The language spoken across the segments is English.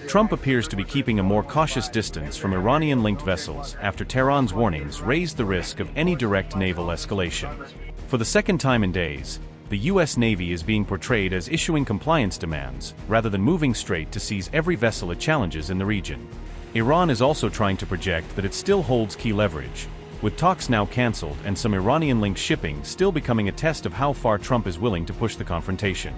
Trump appears to be keeping a more cautious distance from Iranian-linked vessels after Tehran's warnings raised the risk of any direct naval escalation. For the second time in days, the U.S. Navy is being portrayed as issuing compliance demands, rather than moving straight to seize every vessel it challenges in the region. Iran is also trying to project that it still holds key leverage, with talks now cancelled and some Iranian-linked shipping still becoming a test of how far Trump is willing to push the confrontation.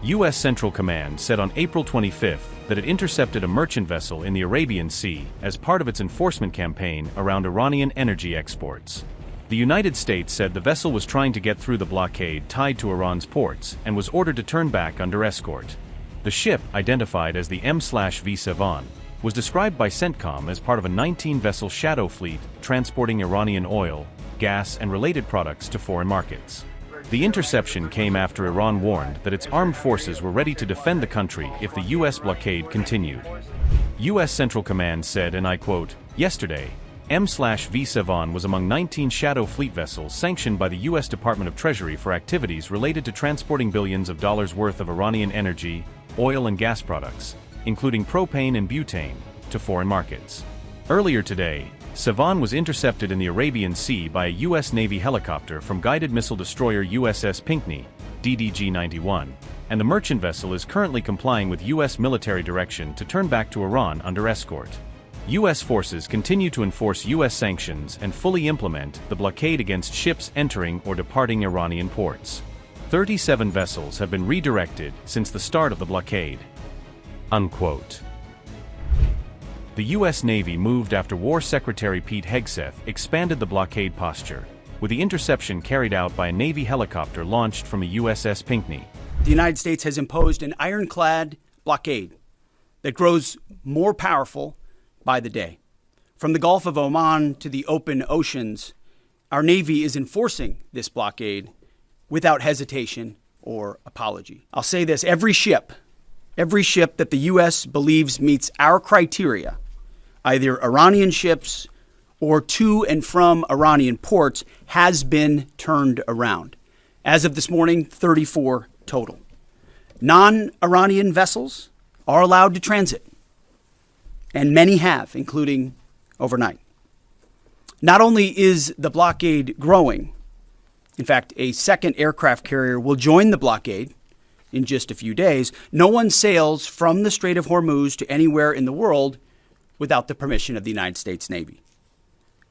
U.S. Central Command said on April 25 that it intercepted a merchant vessel in the Arabian Sea as part of its enforcement campaign around Iranian energy exports. The United States said the vessel was trying to get through the blockade tied to Iran's ports and was ordered to turn back under escort. The ship, identified as the M/V Sevan, was described by CENTCOM as part of a 19-vessel shadow fleet transporting Iranian oil, gas, and related products to foreign markets. The interception came after Iran warned that its armed forces were ready to defend the country if the U.S. blockade continued. U.S. Central Command said, and I quote, "Yesterday, M/V Sevan was among 19 shadow fleet vessels sanctioned by the U.S. Department of Treasury for activities related to transporting billions of dollars worth of Iranian energy, oil and gas products, including propane and butane, to foreign markets." Earlier today, Sevan was intercepted in the Arabian Sea by a U.S. Navy helicopter from guided missile destroyer USS Pinckney, DDG-91, and the merchant vessel is currently complying with U.S. military direction to turn back to Iran under escort. U.S. forces continue to enforce U.S. sanctions and fully implement the blockade against ships entering or departing Iranian ports. 37 vessels have been redirected since the start of the blockade. Unquote. The U.S. Navy moved after War Secretary Pete Hegseth expanded the blockade posture, with the interception carried out by a Navy helicopter launched from a USS Pinckney. The United States has imposed an ironclad blockade that grows more powerful by the day. From the Gulf of Oman to the open oceans, our Navy is enforcing this blockade without hesitation or apology. I'll say this, every ship that the U.S. believes meets our criteria, either Iranian ships or to and from Iranian ports, has been turned around. As of this morning, 34 total. Non-Iranian vessels are allowed to transit, and many have, including overnight. Not only is the blockade growing, in fact, a second aircraft carrier will join the blockade in just a few days. No one sails from the Strait of Hormuz to anywhere in the world without the permission of the United States Navy.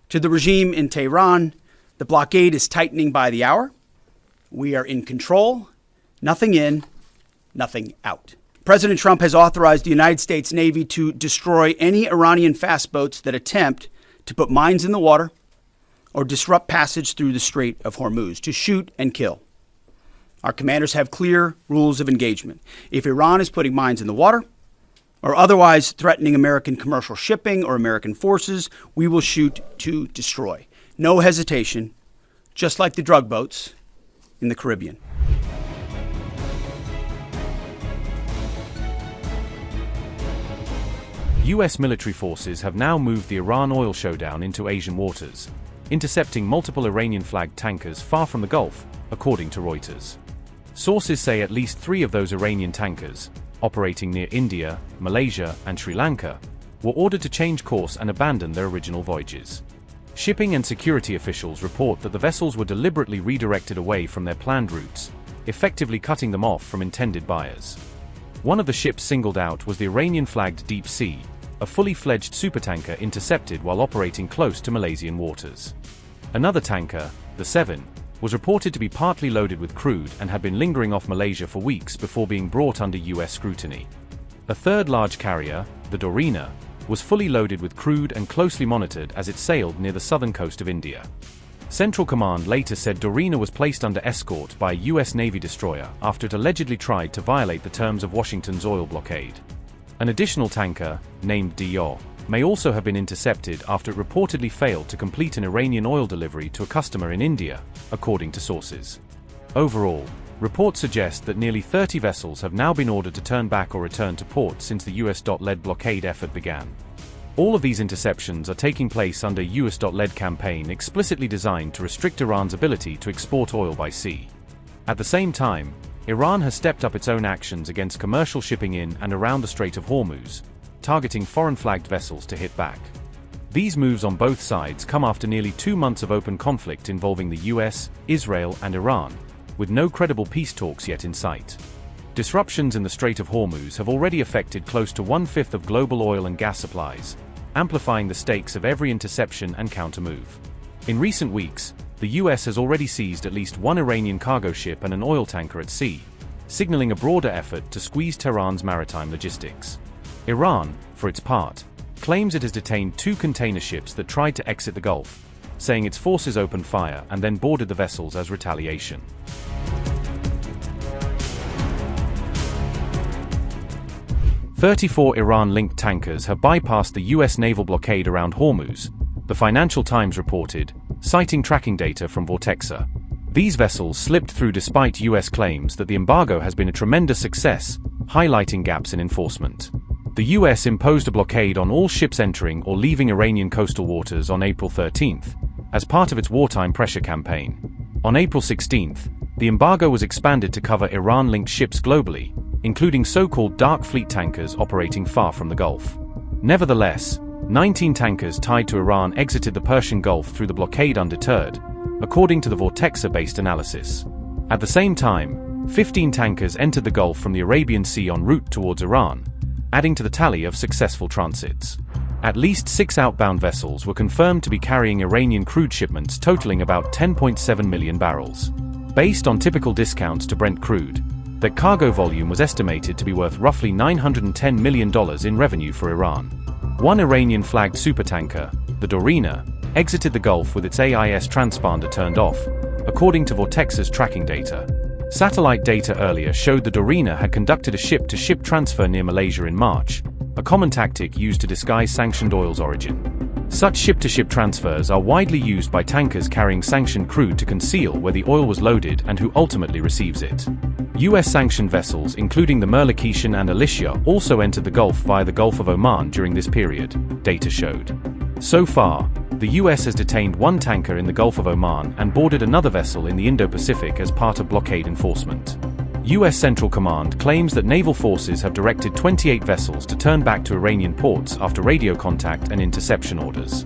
To the regime in Tehran, the blockade is tightening by the hour. We are in control, nothing in, nothing out. President Trump has authorized the United States Navy to destroy any Iranian fast boats that attempt to put mines in the water or disrupt passage through the Strait of Hormuz, to shoot and kill. Our commanders have clear rules of engagement. If Iran is putting mines in the water or otherwise threatening American commercial shipping or American forces, we will shoot to destroy. No hesitation, just like the drug boats in the Caribbean. U.S. military forces have now moved the Iran oil showdown into Asian waters, intercepting multiple Iranian-flagged tankers far from the Gulf, according to Reuters. Sources say at least 3 of those Iranian tankers, operating near India, Malaysia, and Sri Lanka, were ordered to change course and abandon their original voyages. Shipping and security officials report that the vessels were deliberately redirected away from their planned routes, effectively cutting them off from intended buyers. One of the ships singled out was the Iranian-flagged Deep Sea, a fully fledged supertanker intercepted while operating close to Malaysian waters. Another tanker, the Sevan, was reported to be partly loaded with crude and had been lingering off Malaysia for weeks before being brought under U.S. scrutiny. A third large carrier, the Dorina, was fully loaded with crude and closely monitored as it sailed near the southern coast of India. Central Command later said Dorina was placed under escort by a U.S. Navy destroyer after it allegedly tried to violate the terms of Washington's oil blockade. An additional tanker, named Dio, may also have been intercepted after it reportedly failed to complete an Iranian oil delivery to a customer in India, according to sources. Overall, reports suggest that nearly 30 vessels have now been ordered to turn back or return to port since the US-led blockade effort began. All of these interceptions are taking place under a US-led campaign explicitly designed to restrict Iran's ability to export oil by sea. At the same time, Iran has stepped up its own actions against commercial shipping in and around the Strait of Hormuz, targeting foreign-flagged vessels to hit back. These moves on both sides come after nearly 2 months of open conflict involving the US, Israel, and Iran, with no credible peace talks yet in sight. Disruptions in the Strait of Hormuz have already affected close to 1/5 of global oil and gas supplies, amplifying the stakes of every interception and countermove. In recent weeks, the US has already seized at least one Iranian cargo ship and an oil tanker at sea, signaling a broader effort to squeeze Tehran's maritime logistics. Iran, for its part, claims it has detained 2 container ships that tried to exit the Gulf, saying its forces opened fire and then boarded the vessels as retaliation. "34 Iran-linked tankers have bypassed the US naval blockade around Hormuz," the Financial Times reported, citing tracking data from Vortexa. These vessels slipped through despite US claims that the embargo has been a tremendous success, highlighting gaps in enforcement. The US imposed a blockade on all ships entering or leaving Iranian coastal waters on April 13th, as part of its wartime pressure campaign. On April 16th, the embargo was expanded to cover Iran-linked ships globally, including so-called dark fleet tankers operating far from the Gulf. Nevertheless, 19 tankers tied to Iran exited the Persian Gulf through the blockade undeterred, according to the Vortexa-based analysis. At the same time, 15 tankers entered the Gulf from the Arabian Sea en route towards Iran, adding to the tally of successful transits. At least 6 outbound vessels were confirmed to be carrying Iranian crude shipments totaling about 10.7 million barrels. Based on typical discounts to Brent crude, that cargo volume was estimated to be worth roughly $910 million in revenue for Iran. One Iranian-flagged supertanker, the Dorina, exited the Gulf with its AIS transponder turned off, according to Vortexa's tracking data. Satellite data earlier showed the Dorina had conducted a ship-to-ship transfer near Malaysia in March, a common tactic used to disguise sanctioned oil's origin. Such ship-to-ship transfers are widely used by tankers carrying sanctioned crude to conceal where the oil was loaded and who ultimately receives it. US sanctioned vessels, including the Merlikishan and Alicia, also entered the Gulf via the Gulf of Oman during this period, data showed. So far, the US has detained 1 tanker in the Gulf of Oman and boarded another vessel in the Indo-Pacific as part of blockade enforcement. US Central Command claims that naval forces have directed 28 vessels to turn back to Iranian ports after radio contact and interception orders.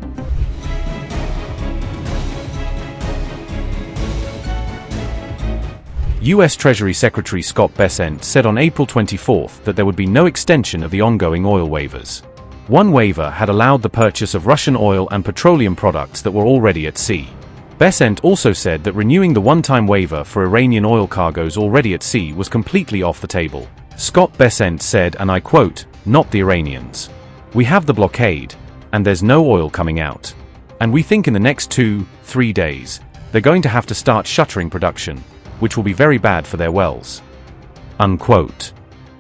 US Treasury Secretary Scott Bessent said on April 24th that there would be no extension of the ongoing oil waivers. One waiver had allowed the purchase of Russian oil and petroleum products that were already at sea. Bessent also said that renewing the one-time waiver for Iranian oil cargoes already at sea was completely off the table. Scott Bessent said, and I quote, "Not the Iranians. We have the blockade, and there's no oil coming out. And we think in the next 2-3 days, they're going to have to start shuttering production, which will be very bad for their wells." Unquote.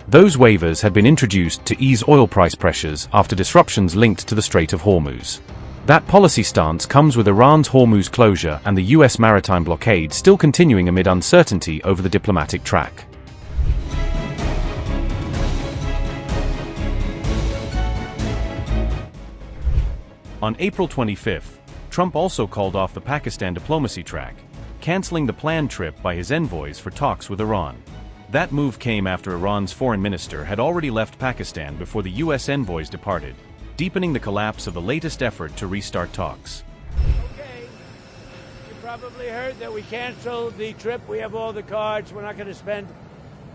Those waivers had been introduced to ease oil price pressures after disruptions linked to the Strait of Hormuz. That policy stance comes with Iran's Hormuz closure and the US maritime blockade still continuing amid uncertainty over the diplomatic track. On April 25th, Trump also called off the Pakistan diplomacy track, canceling the planned trip by his envoys for talks with Iran. That move came after Iran's foreign minister had already left Pakistan before the US envoys departed, deepening the collapse of the latest effort to restart talks. Okay, you probably heard that we canceled the trip. We have all the cards. We're not going to spend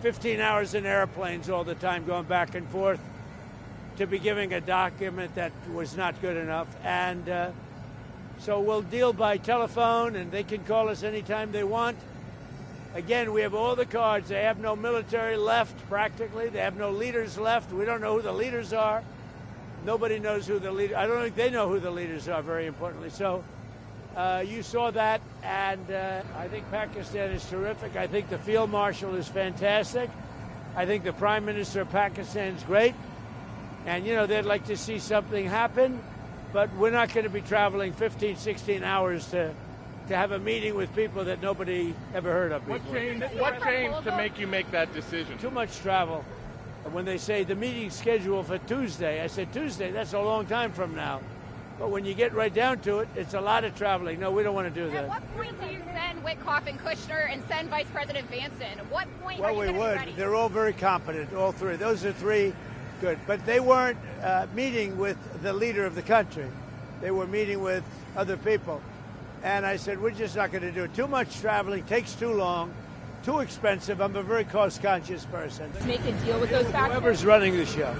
15 hours in airplanes all the time going back and forth to be giving a document that was not good enough. And so we'll deal by telephone, and they can call us anytime they want. Again, we have all the cards. They have no military left, practically. They have no leaders left. We don't know who the leaders are. Nobody knows who the leaders are. I don't think they know who the leaders are, very importantly. So you saw that, and I think Pakistan is terrific. I think the field marshal is fantastic. I think the prime minister of Pakistan is great. And, you know, they'd like to see something happen, but we're not going to be traveling 15, 16 hours to have a meeting with people that nobody ever heard of before. What changed to make you make that decision? Too much travel. When they say the meeting's scheduled for Tuesday, I said, Tuesday, that's a long time from now. But when you get right down to it, it's a lot of traveling. No, we don't want to do that. At what point do you send Witkoff and Kushner and send Vice President Vance in? At what point well, are you we going to would. be ready? They're all very competent, all three. Those are three Good. But they weren't meeting with the leader of the country. They were meeting with other people. And I said, we're just not going to do it. Too much traveling, takes too long, too expensive. I'm a very cost-conscious person. Make a deal with those factors. Whoever's running the show.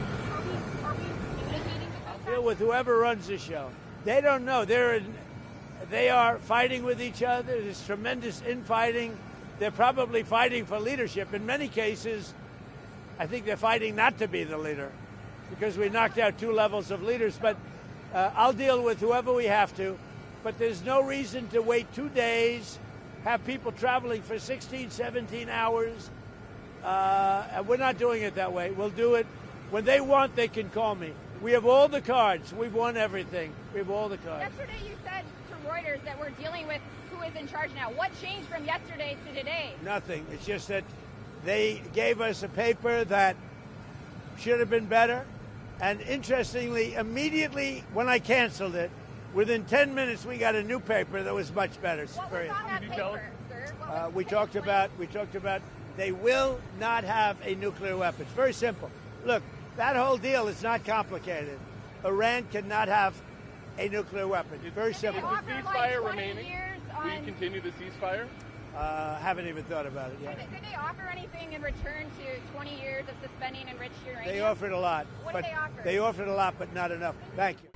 Are we communicating with those Deal with whoever runs the show. They don't know. They are fighting with each other. There's tremendous infighting. They're probably fighting for leadership. In many cases, I think they're fighting not to be the leader because we knocked out 2 levels of leaders. But I'll deal with whoever we have to. But there's no reason to wait 2 days, have people traveling for 16, 17 hours. And we're not doing it that way. We'll do it when they want. They can call me. We have all the cards. We've won everything. We have all the cards. Yesterday you said to Reuters that we're dealing with who is in charge now. What changed from yesterday to today? Nothing. It's just that they gave us a paper that should have been better. And interestingly, immediately when I canceled it, within 10 minutes we got a new paper that was much better. What was on that paper, sir? We talked about they will not have a nuclear weapon. It's very simple. Look, that whole deal is not complicated. Iran cannot have a nuclear weapon. It's very simple. Is the ceasefire remaining? Will you continue the ceasefire? Haven't even thought about it yet. Did they offer anything in return to 20 years of suspending enriched uranium? They offered a lot. What did they offer? They offered a lot, but not enough. Thank you.